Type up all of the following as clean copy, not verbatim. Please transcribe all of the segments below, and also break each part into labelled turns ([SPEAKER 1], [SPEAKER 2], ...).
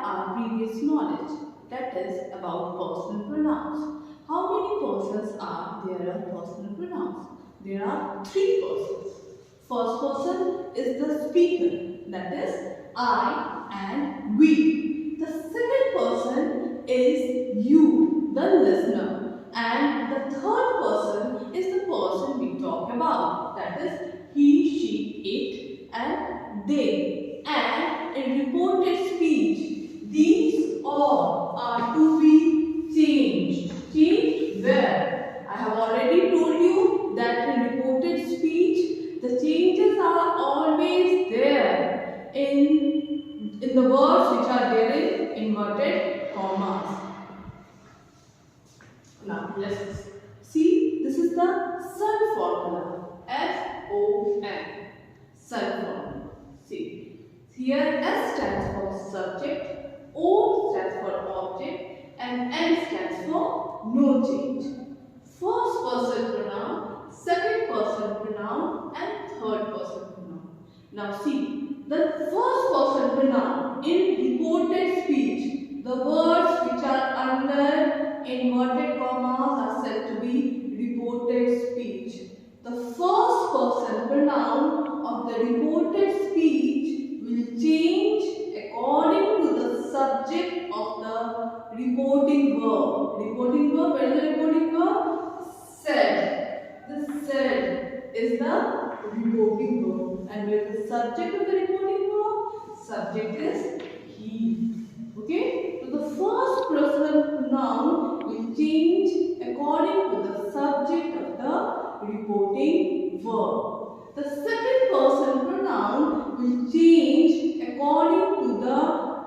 [SPEAKER 1] our previous knowledge, that is about personal pronouns. How many persons are there of personal pronouns? There are three persons. First person is the speaker, that is I and we. The second person is you, the listener. And the third person is the person we talk about, that is he, she, it and they. And in reported speech, these all are to be changed. Changed where? I have already told you that in reported speech, the changes are always there in the words which are there in inverted commas. Now let's see, this is the sun formula, S-O-N, sun formula. See, here S stands for subject, O stands for object and N stands for no change. First person pronoun, second person pronoun and third person pronoun. Now see, the first person pronoun in reported speech, the words which are under inverted commas are said to be reported speech. The first person pronoun of the reported speech will change according to the subject of the reporting verb. Reporting verb, where is the reporting verb? Said. The said is the reporting verb. And where is the subject of the reporting verb? Subject is he. Okay? So the first personal pronoun will change according to the subject of the reporting verb. The second person pronoun will change according to the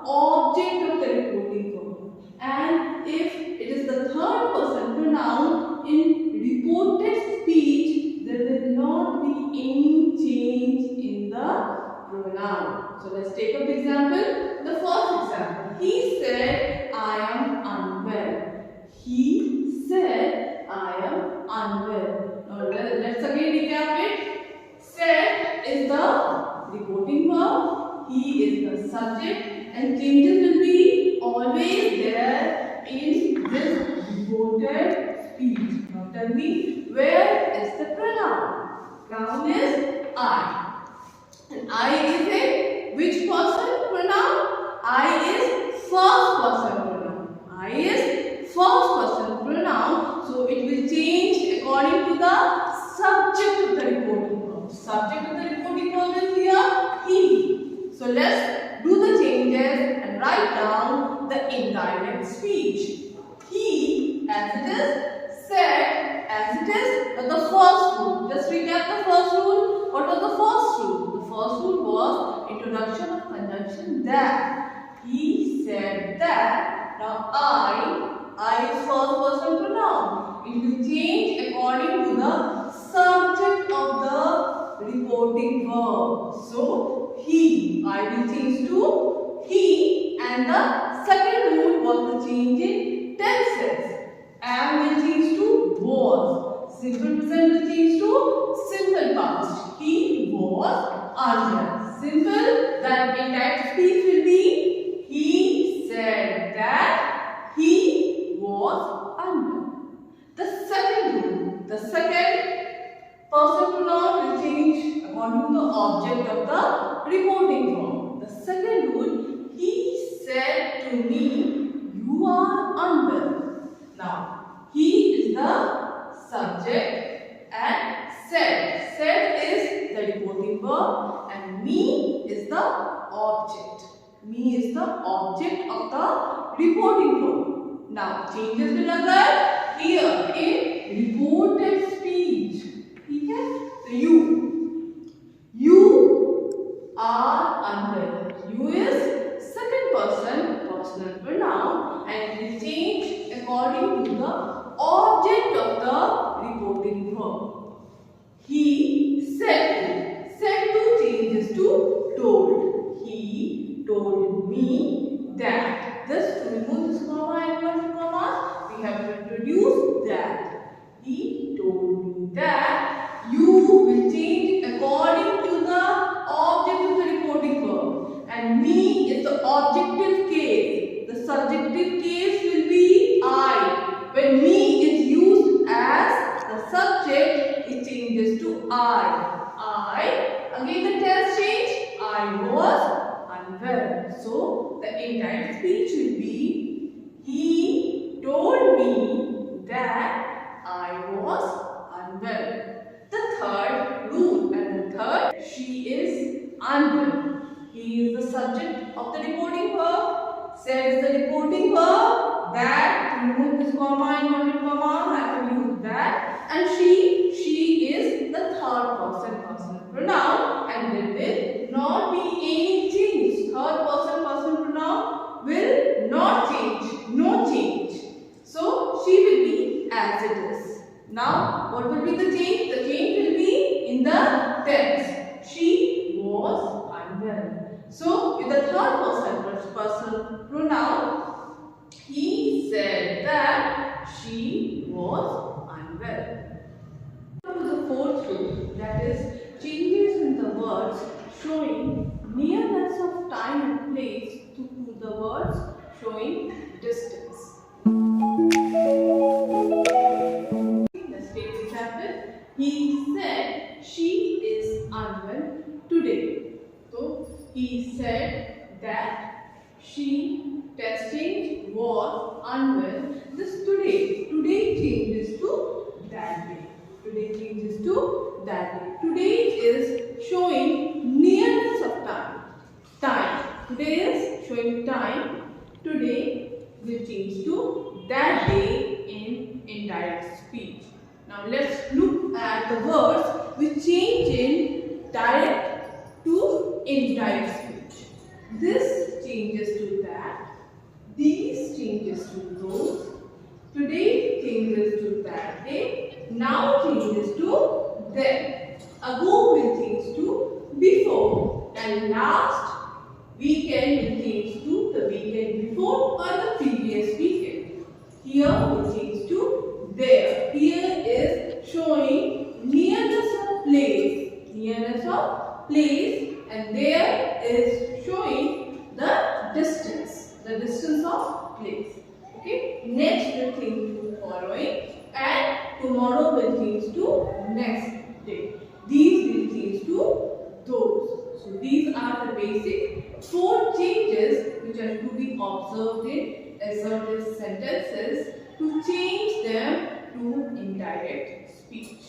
[SPEAKER 1] object of the reporting verb. And if it is the third person pronoun in reported speech, there will not be any change in the pronoun. So let's take up the example. The first example. He said, I am unwell. He said, I am unwell. Now let's again recap it. Said is the reporting verb. He is the subject. And changes will be always there in this reported speech. Now tell me, where is the pronoun? Pronoun is I. And I is a which person pronoun? I is first person pronoun. I is first person pronoun. So it will change according to the subject of the reporting verb. Subject of the reporting verb is here he. So let's do the changes and write down the indirect speech. He as it is, said as it is. But the first rule, just recap the first rule. What was the first rule? The first rule was introduction of conjunction that. He said that. Now I is first person pronoun. It will change according to the subject of the reporting verb. So he, I will change to he, and the second rule was the change in tenses. Am will change to was. Simple present will change to simple past. He was unwell. Simple, that indirect speech will be he said that he was unwell. The second rule, the second person pronoun will change according to the object of the reporting verb. The second rule, he said to me, you are unwell. Now, he is the subject and said. Said is the reporting verb and me is the object. Me is the object of the reporting verb. Now, changes will occur here in reported speech. Okay? So you are unwell. You is second person personal pronoun and it will change according to the object of the reporting verb. He said to. Said to changes to told. He told me that. Just to remove this comma and inverted commas, we have to introduce that. He told me that. You will change according to the object of the reporting verb. And me is the objective case. the indirect speech will be, he told me that I was unwell. The third rule and the third, she is unwell. He is the subject of the reporting verb. Said is the reporting verb. That, to remove this comma, inverted comma, I have to use that. And she is the third person personal pronoun, and there will not be any change. Third person personal pronoun will not change. No change. So she will be as it is. Now, what will be the change? The change will be in the tense. She was unwell. So, with the third person personal pronoun, he said that she was unwell. Now to the fourth rule, that is changes in the words showing nearness of time and place to the words showing distance. Let's take an example. He said she is unwell today. So he said that she testing was unwell this today. Today changes to that day. Today changes to that day. Today is showing nearness of time. Time. Today is showing time. Today will change to that day in indirect speech. Now let's look at the words which change in direct to indirect speech. This changes to that. These changes to those. Today changes to that day. Now changes to then. Ago will change to before. And last weekend will change to the weekend before or the previous weekend. Here will change to there. Here is showing nearness of place. Nearness of place, and there is showing the distance. The distance of place. Okay. Next will change to following, and tomorrow will change to next day. These will change to those. So these are the basic 4 changes which are to be observed in assertive sentences to change them to indirect speech.